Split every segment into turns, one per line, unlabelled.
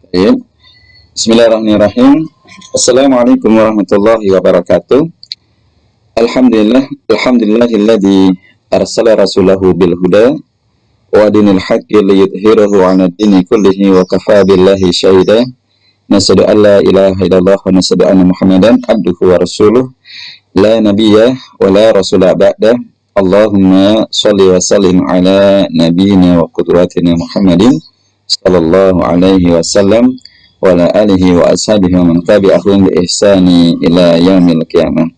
Baik. Bismillahirrahmanirrahim. Assalamualaikum warahmatullahi wabarakatuh. Alhamdulillahilladzi arsala rasulahu bil huda wa dinil haqqi liyudhhirahu 'ala dini kullihi wa kafa billahi syahida. Nasyhadu an la ilaha illallah wa nasyhadu anna Muhammadan abduhu wa rasuluh la nabiyya wa la rasula ba'da. Allahumma shalli wa sallim ala nabiyyina wa qudwatina Muhammadin sallallahu alaihi wasallam wa ala alihi wa ashabihi wa man tabi'ahum bi ihsani ila yaumil qiyamah.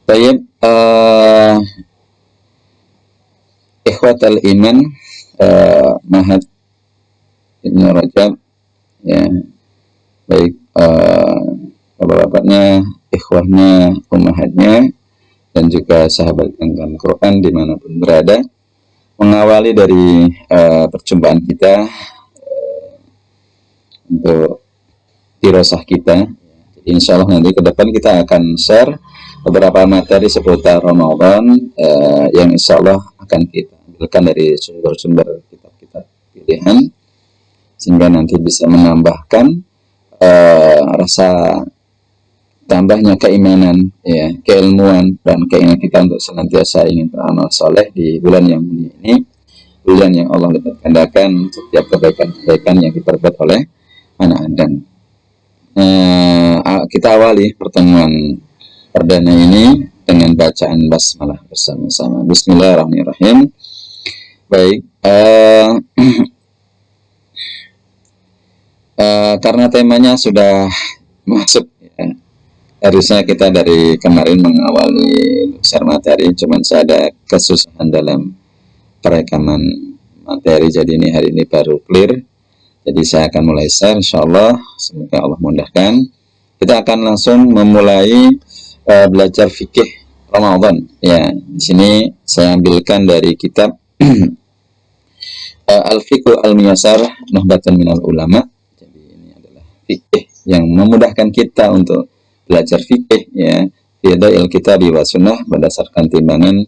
Baik, ikhwatal iman, Mahad Ibnu Rajab, ya, baik, bapak-bapaknya, ikhwahnya, ummahatnya, dan juga sahabat tentang Quran dimanapun berada, mengawali dari perjumpaan kita untuk dirosah kita. Jadi insya Allah nanti ke depan kita akan share beberapa materi seputar Ramadan yang insya Allah akan kita ambilkan dari sumber-sumber kitab-kitab pilihan, sehingga nanti bisa menambahkan rasa tambahnya keimanan, ya, keilmuan dan keinginan kita untuk senantiasa ingin beramal soleh di bulan yang mulia ini, bulan yang Allah lipat gandakan setiap kebaikan-kebaikan yang diperbuat oleh anak Adam. Kita awali pertemuan perdana ini dengan bacaan basmalah bersama-sama. Bismillahirrahmanirrahim. Baik, karena temanya sudah masuk, ya, harusnya kita dari kemarin mengawali share materi, cuman saya ada kesusahan dalam perekaman materi, jadi ini hari ini baru clear. Jadi saya akan mulai share, insyaallah, semoga Allah mudahkan. Kita akan langsung memulai belajar fikih Ramadan. Ya, di sini saya ambilkan dari kitab Al-Fiqh Al-Muyassar Nuhbatun Minal Ulama. Jadi ini adalah fikih yang memudahkan kita untuk belajar fikih, ya, bida'il kitab wa sunnah, berdasarkan timbangan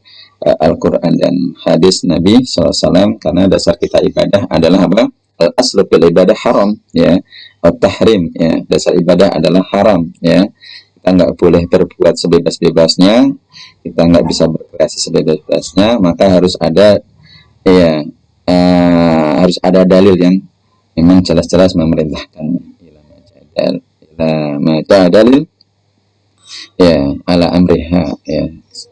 Al-Quran dan hadis Nabi SAW, karena dasar kita ibadah adalah apa? Al-aslu fil ibadah haram, ya, at-tahrim, ya, dasar ibadah adalah haram, ya. Kita nggak boleh berbuat sebebas-bebasnya, kita nggak bisa berkreasi sebebas-bebasnya, maka harus ada, ya, harus ada dalil yang memang jelas-jelas memerintahkannya. Ila dalil, ya, ala amriha, ya,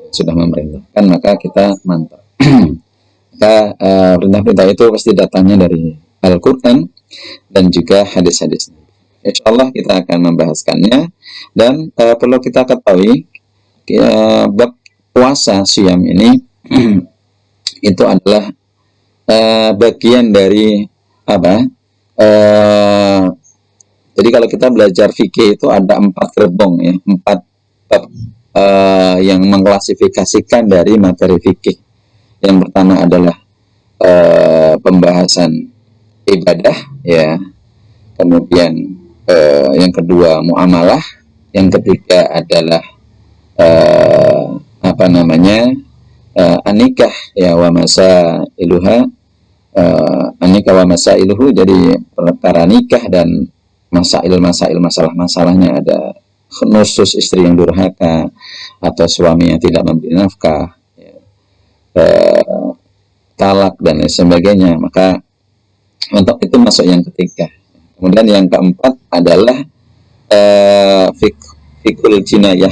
sudah memerintahkan, maka kita mantap. Maka perintah-perintah itu pasti datangnya dari Al-Quran dan juga hadis-hadis. Insyaallah kita akan membahaskannya. Dan perlu kita ketahui, bab puasa siam ini itu adalah bagian dari apa? Jadi kalau kita belajar fikih itu ada 4 gerbong, ya, 4 bab yang mengklasifikasikan dari materi fikih. Yang pertama adalah pembahasan ibadah, ya. Kemudian yang kedua muamalah, yang ketiga adalah anikah, ya, wa masailuha, anikah wa masailuhu, jadi perkara nikah dan masalah-masalahnya ada khusus istri yang durhaka atau suami yang tidak memberi nafkah, ya, talak dan lain sebagainya, maka untuk itu masuk yang ketiga. Kemudian yang keempat adalah fikul jinayah.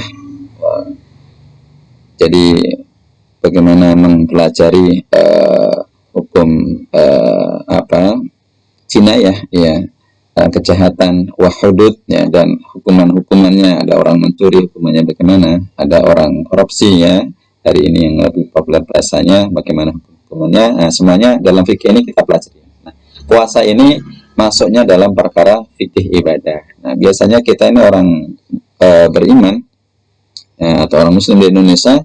Jadi bagaimana mempelajari hukum jinayah, ya, kejahatan, wahudud, ya, dan hukumannya. Ada orang mencuri, hukumannya bagaimana, ada orang korupsi, ya, hari ini yang lebih populer bahasanya, bagaimana hukumannya. Nah, semuanya dalam fikih ini kita pelajari. Nah, puasa ini masuknya dalam perkara fikih ibadah. Nah, biasanya kita ini orang beriman, ya, atau orang muslim di Indonesia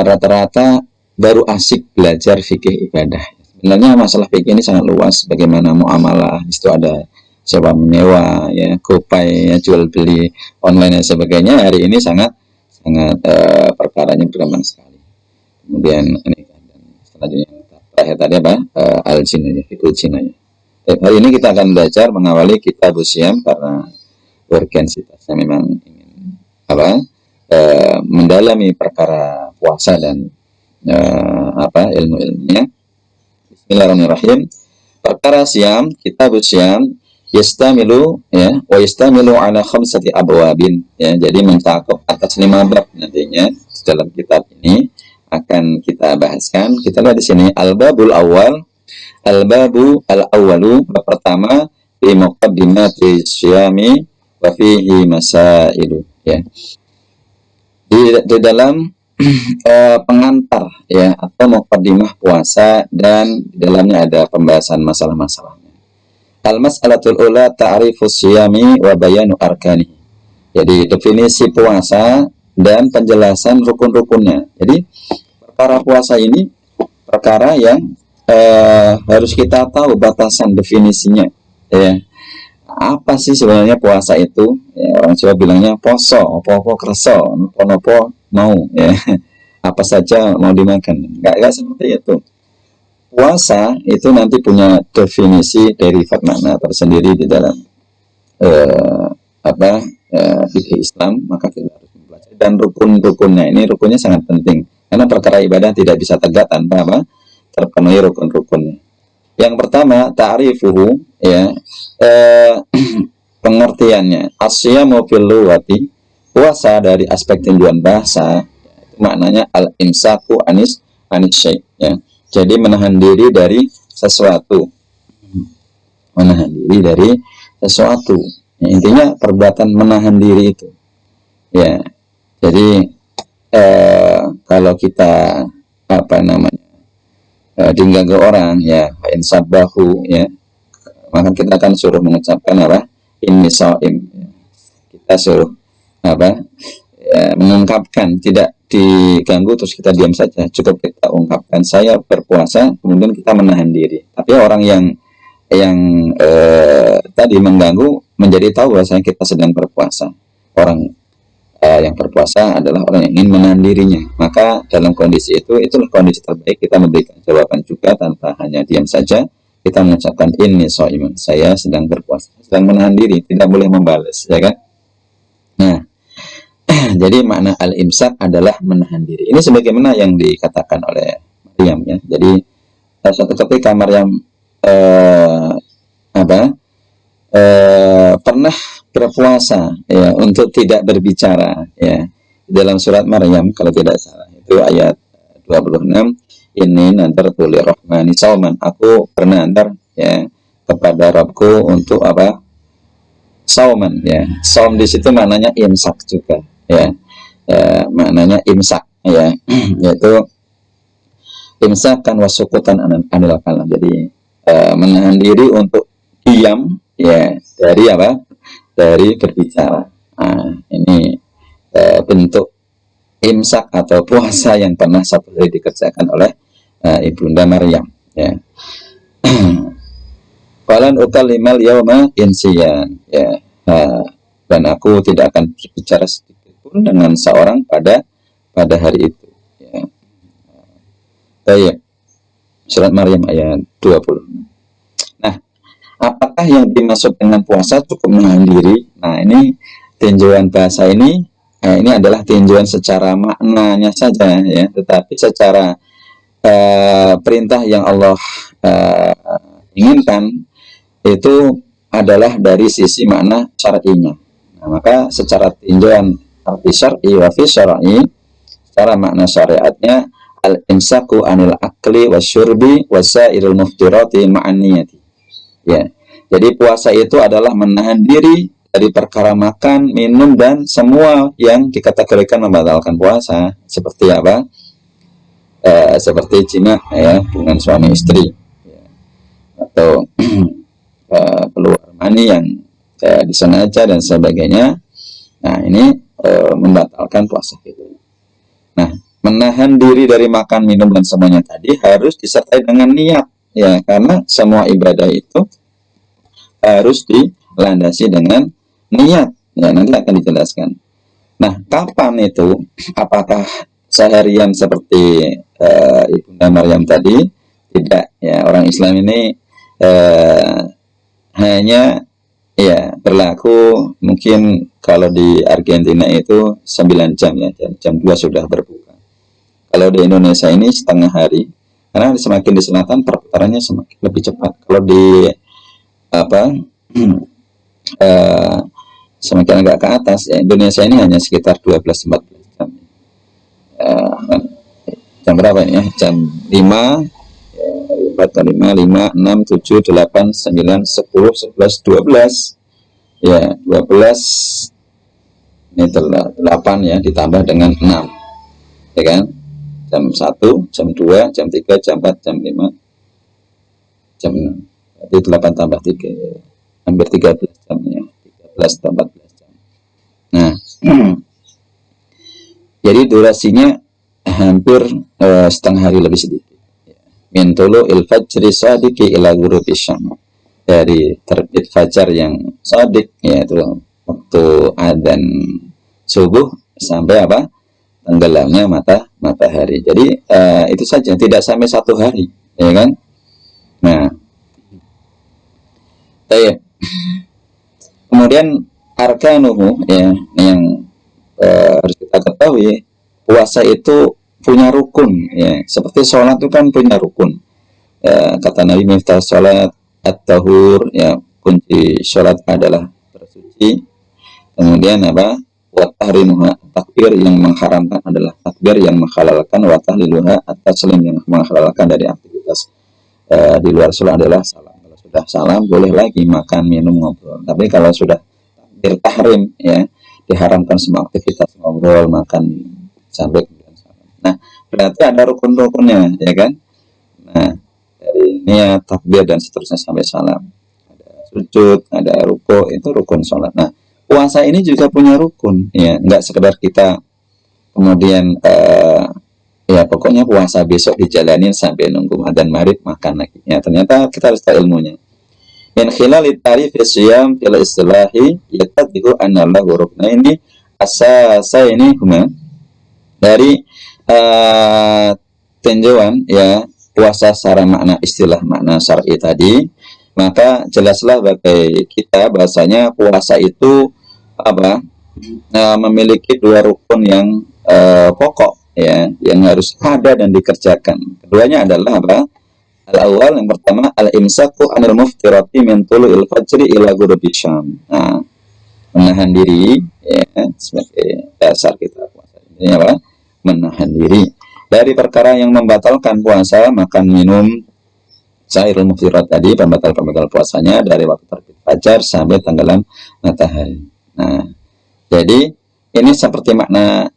rata-rata baru asik belajar fikih ibadah. Sebenarnya masalah fikih ini sangat luas, bagaimana muamalah, itu ada sewa menyewa, ya, kopai, ya, jual beli online dan sebagainya. Hari ini sangat perkaranya berkembang sekali. Kemudian ini dan selanjutnya terakhir tadi apa? Al-jinayah, fikul jinayah. Hari ini kita akan belajar mengawali kitab Syam karena urgensitasnya memang ingin mendalami perkara puasa dan ilmu-ilmunya. Bismillahirrahmanirrahim. Perkara Syam, kitab Syam yastamilu ala khamsati abwabin, ya, jadi mencakup atas 5 bab nantinya dalam kitab ini akan kita bahaskan. Kita lihat di sini al-babul awal, al-babu al-awwalu, bab pertama fi muqaddimati syami wa fihi masailu, ya. Di dalam pengantar, ya, atau muqaddimah puasa, dan di dalamnya ada pembahasan masalah-masalahnya. Al-mas'alatul ula ta'rifus syami wa bayanu arkani. Jadi definisi puasa dan penjelasan rukun-rukunnya. Jadi perkara puasa ini perkara yang harus kita tahu batasan definisinya, ya. Apa sih sebenarnya puasa itu? Ya, orang Jawa bilangnya poso, opo-opo kerso, nopo-nopo mau, ya. Apa saja mau dimakan. Enggak seperti itu. Puasa itu nanti punya definisi derivat makna tersendiri di dalam fikih Islam, maka kita harus mempelajari. Dan rukun-rukunnya ini, rukunnya sangat penting karena perkara ibadah tidak bisa tegak tanpa terpenuhi rukun-rukunnya. Yang pertama ta'rifuhu, ya, pengertiannya. Asyamu fil lughati, puasa dari aspek tinjauan bahasa itu maknanya al-imsaku anis syai', ya. Jadi menahan diri dari sesuatu. Menahan diri dari sesuatu. Ya, intinya perbuatan menahan diri itu. Ya. Jadi kalau kita diganggu orang, ya, insabahu, ya, maka kita akan suruh mengucapkan inni shaim. Kita suruh mengungkapkan, tidak diganggu terus kita diam saja, cukup kita ungkapkan saya berpuasa, kemudian kita menahan diri. Tapi orang yang tadi mengganggu menjadi tahu bahwasanya kita sedang berpuasa. Orang yang berpuasa adalah orang yang ingin menahan dirinya. Maka dalam kondisi itu, itulah kondisi terbaik kita memberikan jawaban juga tanpa hanya diam saja. Kita mengucapkan inni shaimun, saya sedang berpuasa, sedang menahan diri, tidak boleh membalas, ya kan? Nah, jadi makna al-imsak adalah menahan diri. Ini sebagaimana yang dikatakan oleh Maryam, ya. Jadi suatu ketika Maryam pernah berpuasa, ya, untuk tidak berbicara, ya. Dalam surat Maryam kalau tidak salah itu ayat 26, ini nadartu lirrahmani sauman, aku bernadar, ya, kepada Rabbku untuk sauman, ya. Saum di situ maknanya imsak juga, ya, maknanya imsak, ya, yaitu imsakan wasukutan anil kalam. Jadi menahan diri untuk diam, ya, dari berbicara. Nah, ini bentuk imsak atau puasa yang pernah satu kali dikerjakan oleh Ibunda Maryam, ya. Falan ukalimal yauma insiyan, ya. Dan aku tidak akan berbicara sedikit pun dengan seorang pada hari itu, ya. Baik. Surat Maryam ayat 20. Nah, apakah yang dimaksud dengan puasa cukup menahan diri? Nah, ini tinjauan bahasa ini adalah tinjauan secara maknanya saja, ya. Tetapi secara perintah yang Allah inginkan itu adalah dari sisi makna syar'inya. Nah, maka secara tinjauan arti syar'i wa fi syar'i, secara makna syariatnya al-imsaku anil akli wasyurbi wasairil muftirati ma'aniyati, ya. Jadi puasa itu adalah menahan diri dari perkara makan, minum, dan semua yang dikategorikan membatalkan puasa, seperti seperti jima, ya, dengan suami istri, ya, atau keluar mani yang disengaja dan sebagainya. Nah, ini membatalkan puasa itu. Nah, menahan diri dari makan, minum, dan semuanya tadi harus disertai dengan niat, ya, karena semua ibadah itu harus dilandasi dengan niat, ya, nanti akan dijelaskan. Nah, kapan itu? Apakah seharian seperti Ibunda Maryam tadi? Tidak, ya. Orang Islam ini hanya ya berlaku mungkin kalau di Argentina itu 9 jam ya, jam 2 sudah berbuka. Kalau di Indonesia ini setengah hari, karena semakin di selatan perputarannya semakin lebih cepat. Kalau di apa eh, semakin agak ke atas ya, Indonesia ini hanya sekitar 12-14 jam. Jam berapa ini ya? Jam 5, 4, 5, 5, 6, 7, 8, 9, 10, 11, 12 ya, 12 ini 8 ya, ditambah dengan 6 ya kan, jam 1, jam 2, jam 3, jam 4, jam 5, jam 6, jadi 8 tambah 3 ya, hampir 13 jam ya, 13 tambah 14 jam. Nah jadi durasinya hampir setengah hari lebih sedikit. Min tulu'il fajri shadiqi ila ghurubi syams, dari terbit fajar yang shadiq yaitu waktu adzan subuh sampai apa, tenggelamnya matahari. Jadi itu saja, tidak sampai 1 hari ya kan. Nah kemudian arkanuhu ya, yang harus kita ketahui, puasa itu punya rukun ya, seperti sholat itu kan punya rukun ya, kata Nabi miftah sholat at-tahur ya, kunci sholat adalah bersuci. Kemudian apa, wa tahrimuha, takbir yang mengharamkan adalah takbir yang menghalalkan, wa tahliluha at-taslim yang menghalalkan dari aktivitas di luar sholat adalah salam. Kalau sudah salam boleh lagi makan, minum, ngobrol. Tapi kalau sudah takbir tahrim ya, diharamkan semua aktivitas ngobrol, makan sampai kemudian salam. Nah, berarti ada rukun-rukunnya ya kan. Nah, dari niat, takbir dan seterusnya sampai salam. Ada sujud, ada ruku, itu rukun sholat. Nah, puasa ini juga punya rukun ya, nggak sekedar kita kemudian ya pokoknya puasa besok dijalanin sampai nunggu adzan maghrib makan lagi. Ya, ternyata kita harus tahu ilmunya. Min khilali tarif siyam fil istilahi yatadihu anna lahu ruknaini asasaini huma, dari tinjauan ya puasa secara makna istilah, makna syar'i tadi, maka jelaslah bagi kita bahasanya puasa itu apa, memiliki 2 rukun yang pokok ya, yang harus ada dan dikerjakan. Keduanya adalah apa? Al-awwal, yang pertama al-imsaku anil muftirati min tulu'il fajri ila ghurubi syam. Nah, menahan diri ya, sebagai dasar kita puasa. Ini apa? Menahan diri dari perkara yang membatalkan puasa, makan, minum, syairul muftirat tadi, pembatal-pembatal puasanya dari waktu terbit fajar sampai tenggelam matahari. Nah, jadi ini seperti makna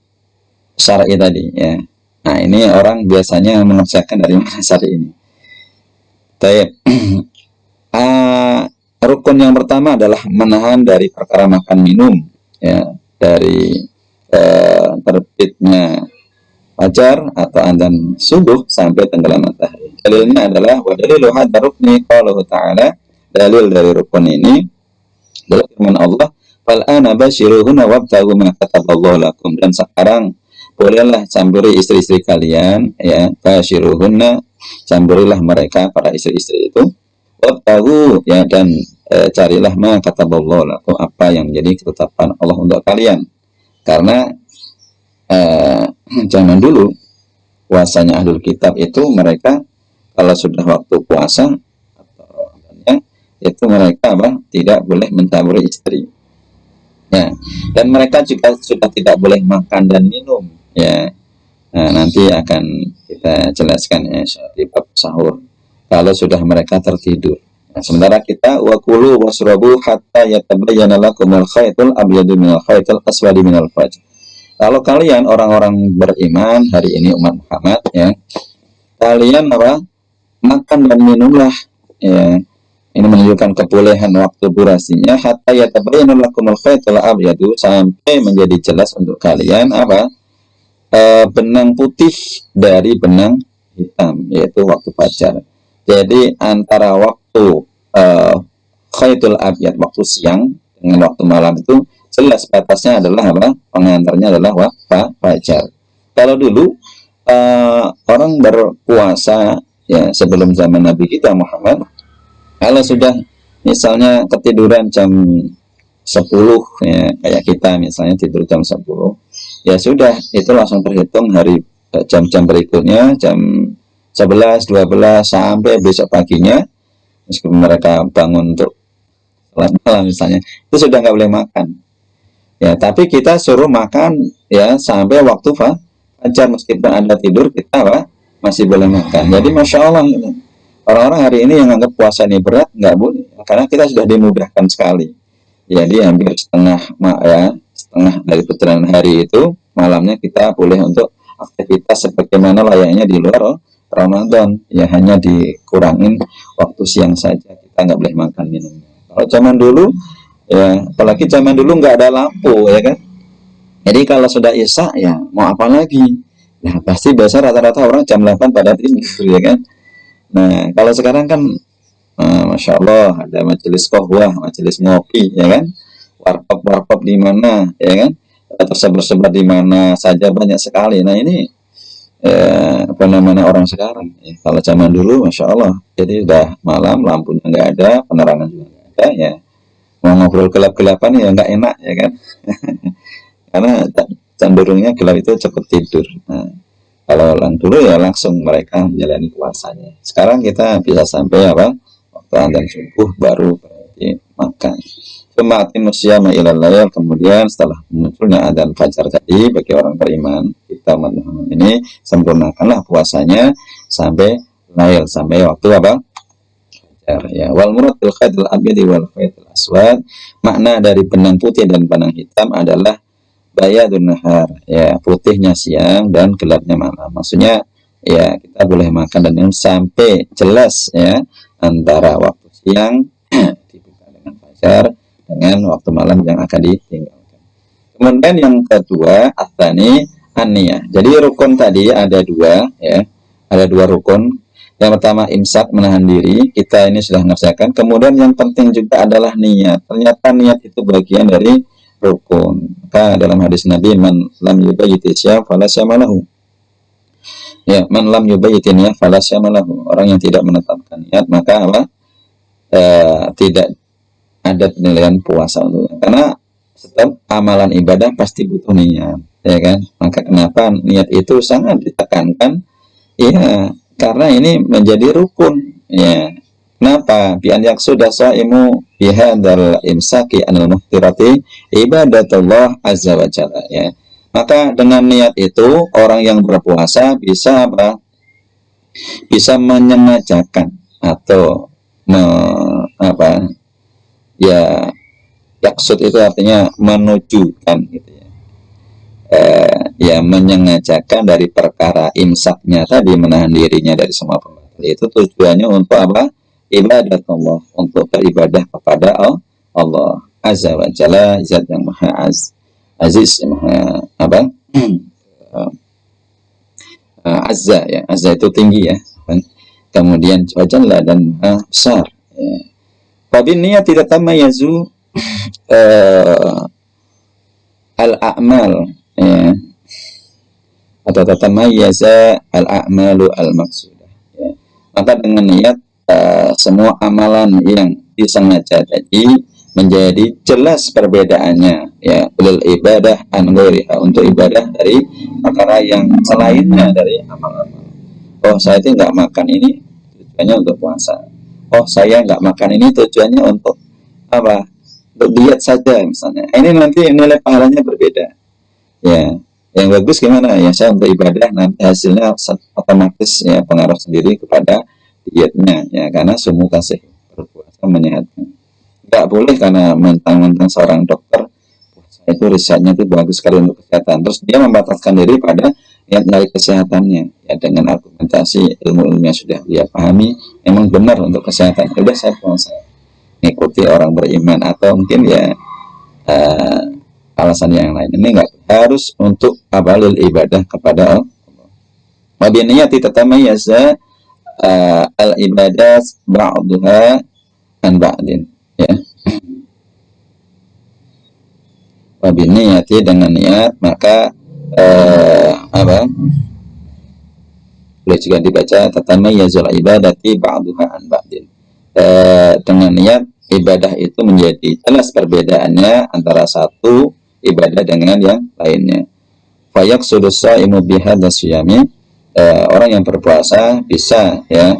syar'i tadi ya. Nah, ini orang biasanya mengerjakan dari makna syar'i ini. Baik. Rukun yang pertama adalah menahan dari perkara makan minum ya, dari terbitnya fajar atau adzan subuh sampai tenggelam matahari. Dalilnya adalah wa dalilu hadza rukni qauluhu ta'ala, dalil dari rukun ini adalah firman Allah, fal ana basyiruhunna wabtaghu ma kataballahu lakum, dan sekarang bolehlah campuri istri-istri kalian ya, basyiruhunna, campurilah mereka para istri-istri itu, wabtaghu ya, dan carilah ma kataballahu lakum, apa yang menjadi ketetapan Allah untuk kalian. Karena zaman dulu puasanya ahlul kitab itu, mereka kalau sudah waktu puasa atau itu mereka apa, tidak boleh mencampuri istri ya, dan mereka juga sudah tidak boleh makan dan minum ya. Nah, nanti akan kita jelaskan ya di bab sahur kalau sudah mereka tertidur. Nah, sementara kita wakulu wasrabu hatta yatabayyana lakumul khaytul abyadu minal khaytil aswadi minal fajr. Kalau kalian orang-orang beriman hari ini, umat Muhammad ya, kalian apa, makan dan minumlah ya. Ini menunjukkan kebolehan waktu durasinya, hatta yatabayyana lakumul khaytul abyadu, sampai menjadi jelas untuk kalian apa, benang putih dari benang hitam, yaitu waktu fajar. Jadi antara waktu khaytul abyad, waktu siang, dengan waktu malam itu jelas batasnya adalah apa? Pengantarnya adalah fajar. Kalau dulu orang berpuasa ya sebelum zaman Nabi kita Muhammad, kalau sudah misalnya ketiduran jam 10 ya, kayak kita misalnya tidur jam 10, ya sudah itu langsung terhitung hari jam-jam berikutnya jam 11, 12 sampai besok paginya, meskipun mereka bangun untuk sholat malam misalnya, itu sudah nggak boleh makan. Ya, tapi kita suruh makan ya sampai waktu fajar, meskipun Anda tidur kita masih boleh makan. Jadi masya Allah, orang-orang hari ini yang anggap puasa ini berat, nggak boleh, karena kita sudah dimudahkan sekali. Jadi hampir setengah dari perjalanan hari itu malamnya kita boleh untuk aktivitas sebagaimana layaknya di luar Ramadan. Ya hanya dikurangin waktu siang saja, kita nggak boleh makan minum. Kalau zaman dulu ya, apalagi zaman dulu nggak ada lampu ya kan. Jadi kalau sudah isya ya mau apa lagi? Ya pasti biasa rata-rata orang jam 8 pada tidur ya kan. Nah kalau sekarang kan Masya Allah ada majelis kohwah, majelis ngopi ya kan, warkop di mana ya kan, tersebar-sebar di mana saja banyak sekali. Nah ini apa namanya orang sekarang ya. Kalau zaman dulu Masya Allah, jadi udah malam lampunya nggak ada, penerangan juga nggak ada ya, mau ngobrol gelap-gelapan ya nggak enak ya kan. Karena cenderungnya gelap itu cepat tidur. Nah, kalau orang dulu ya langsung mereka menjalani puasanya. Sekarang kita bisa sampai waktu adzan subuh baru berarti makan. Semakin musyama ilal layal, kemudian setelah munculnya adzan fajar tadi bagi orang beriman, kita umat Muhammad ini sempurnakanlah puasanya sampai layal, sampai waktu fajar ya. Wal murad bil khaidil abyadi wal khaidil aswad, makna dari benang putih dan benang hitam adalah bayadun nahar ya, putihnya siang dan gelapnya malam. Maksudnya ya kita boleh makan dan minum sampai jelas ya antara waktu siang dibuka dengan fajar dengan waktu malam yang akan ditinggalkan. Kemudian yang kedua atsani an-niyah. Jadi rukun tadi ada dua ya, ada dua rukun. Yang pertama imsak, menahan diri, kita ini sudah mengerjakan. Kemudian yang penting juga adalah niat. Ternyata niat itu bagian dari rukun. Maka dalam hadis Nabi, man lam yubayyiti syam fala syamalahu. Ya, man lam yubayyiti niyah fala syamalahu. Orang yang tidak menetapkan niat maka tidak ada penilaian puasa untuknya. Karena setiap amalan ibadah pasti butuh niat, ya kan? Maka kenapa niat itu sangat ditekankan? Ya, karena ini menjadi rukun. Ya, kenapa? Bian yak sudah saimu bihadal imsaki anil muhtirati ibadatullah azza wa jalla. Ya, maka dengan niat itu orang yang berpuasa bisa bisa menyengajakan atau ya, yaksud itu artinya menujukan gitu ya. Ya menyengajakan dari perkara imsaknya tadi, menahan dirinya dari semua pembatal, itu tujuannya untuk apa? Ibadat Allah, untuk beribadah kepada Allah azza wa jalla, zat yang maha aziz, maha azza ya, azza itu tinggi ya, kemudian wajalla dan maha besar ya. Fabin niat tidak tamayyazu al-a'mal ya, atau tamayyaza al-a'malu al-maqsudah ya. Maka dengan niat semua amalan yang disengaja tadi menjadi jelas perbedaannya ya, ulil ibadah an ghairiha, untuk ibadah dari perkara yang selainnya dari amal-amal. Oh saya itu nggak makan ini tujuannya untuk puasa. Oh saya nggak makan ini tujuannya untuk apa? Untuk diet saja misalnya. Ini nanti nilai pahalanya berbeda. Ya, yang bagus gimana? Ya saya untuk ibadah, nanti hasilnya otomatis ya pengaruh sendiri kepada dietnya ya, karena semua kasih berpuasa menyehatkan. Nggak boleh karena mentang-mentang seorang dokter itu risetnya itu bagus sekali untuk kesehatan, terus dia membataskan diri pada niat dari kesehatannya ya, dengan argumentasi ilmu yang sudah dia pahami memang benar untuk kesehatan, udah saya puasa, ngikuti orang beriman, atau mungkin ya alasan yang lain. Ini enggak harus untuk abalul ibadah kepada Allah. Wabiniyati tatamayyaza al ibadat ba'duha an ba'din ya. Wabiniyati, dengan niat, maka boleh juga dibaca tatamayyazul ibadati ba'duha an ba'din, dengan niat ibadah itu menjadi jelas perbedaannya antara satu ibadah dengan yang lainnya. Fayaqsudu shaimu bihadza siyami, orang yang berpuasa bisa ya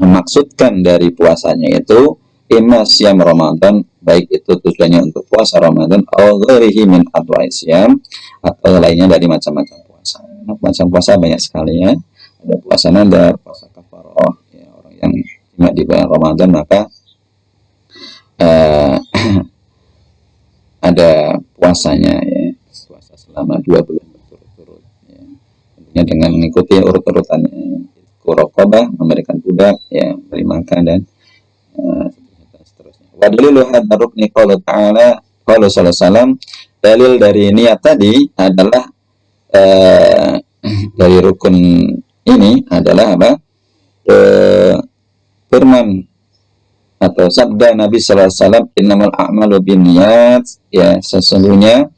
memaksudkan dari puasanya itu imma siyam Ramadan, baik itu tujuannya untuk puasa Ramadan atau ghairihi min adwa'i siyam, atau lainnya dari macam-macam puasa. Macam puasa banyak sekali ya. Ada puasa nadar, puasa kafarah, ya, orang yang cuma di bulan Ramadan maka ada puasanya ya, puasa selama 2 bulan berturut-turut ya. Tentunya dengan mengikuti urut-urutannya, raqabah, memberikan budak ya, beri makan dan seterusnya. Wa dalilu hadza rukni qala ta'ala qala sallallahu alaihi wasallam, dalil dari niat tadi adalah dari rukun ini adalah apa? Firman atau sabda Nabi sallallahu alaihi wasallam, innamal a'malu binniyat, ya sesungguhnya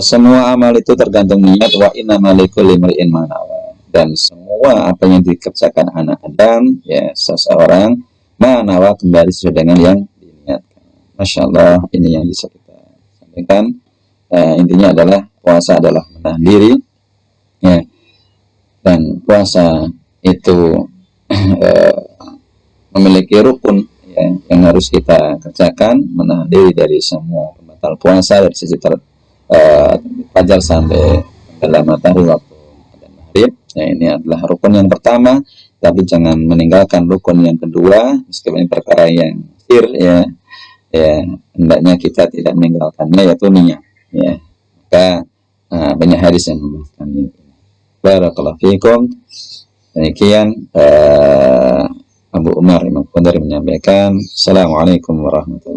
semua amal itu tergantung niat, wa innamal likulli imri'in ma nawa, dan semua apa yang dikerjakan anak Adam ya seseorang manawa kembali sesuai dengan yang diniatkan. Masya Allah, ini yang bisa kita sampaikan. Intinya adalah puasa adalah menahan diri ya, dan puasa itu memiliki rukun ya, yang harus kita kerjakan, menahan diri dari semua pembatal puasa dari sisi fajar sampai dalam matahari waktu adzan maghrib. Ya, ini adalah rukun yang pertama, tapi jangan meninggalkan rukun yang kedua meskipun perkara yang sir ya, hendaknya kita tidak meninggalkannya, yaitu niat ya. Maka banyak hadis yang membahaskan ini. Barakallahu fikum. Demikian Abu Umar Imam Qadari menyampaikan. Assalamualaikum warahmatullahi wabarakatuh.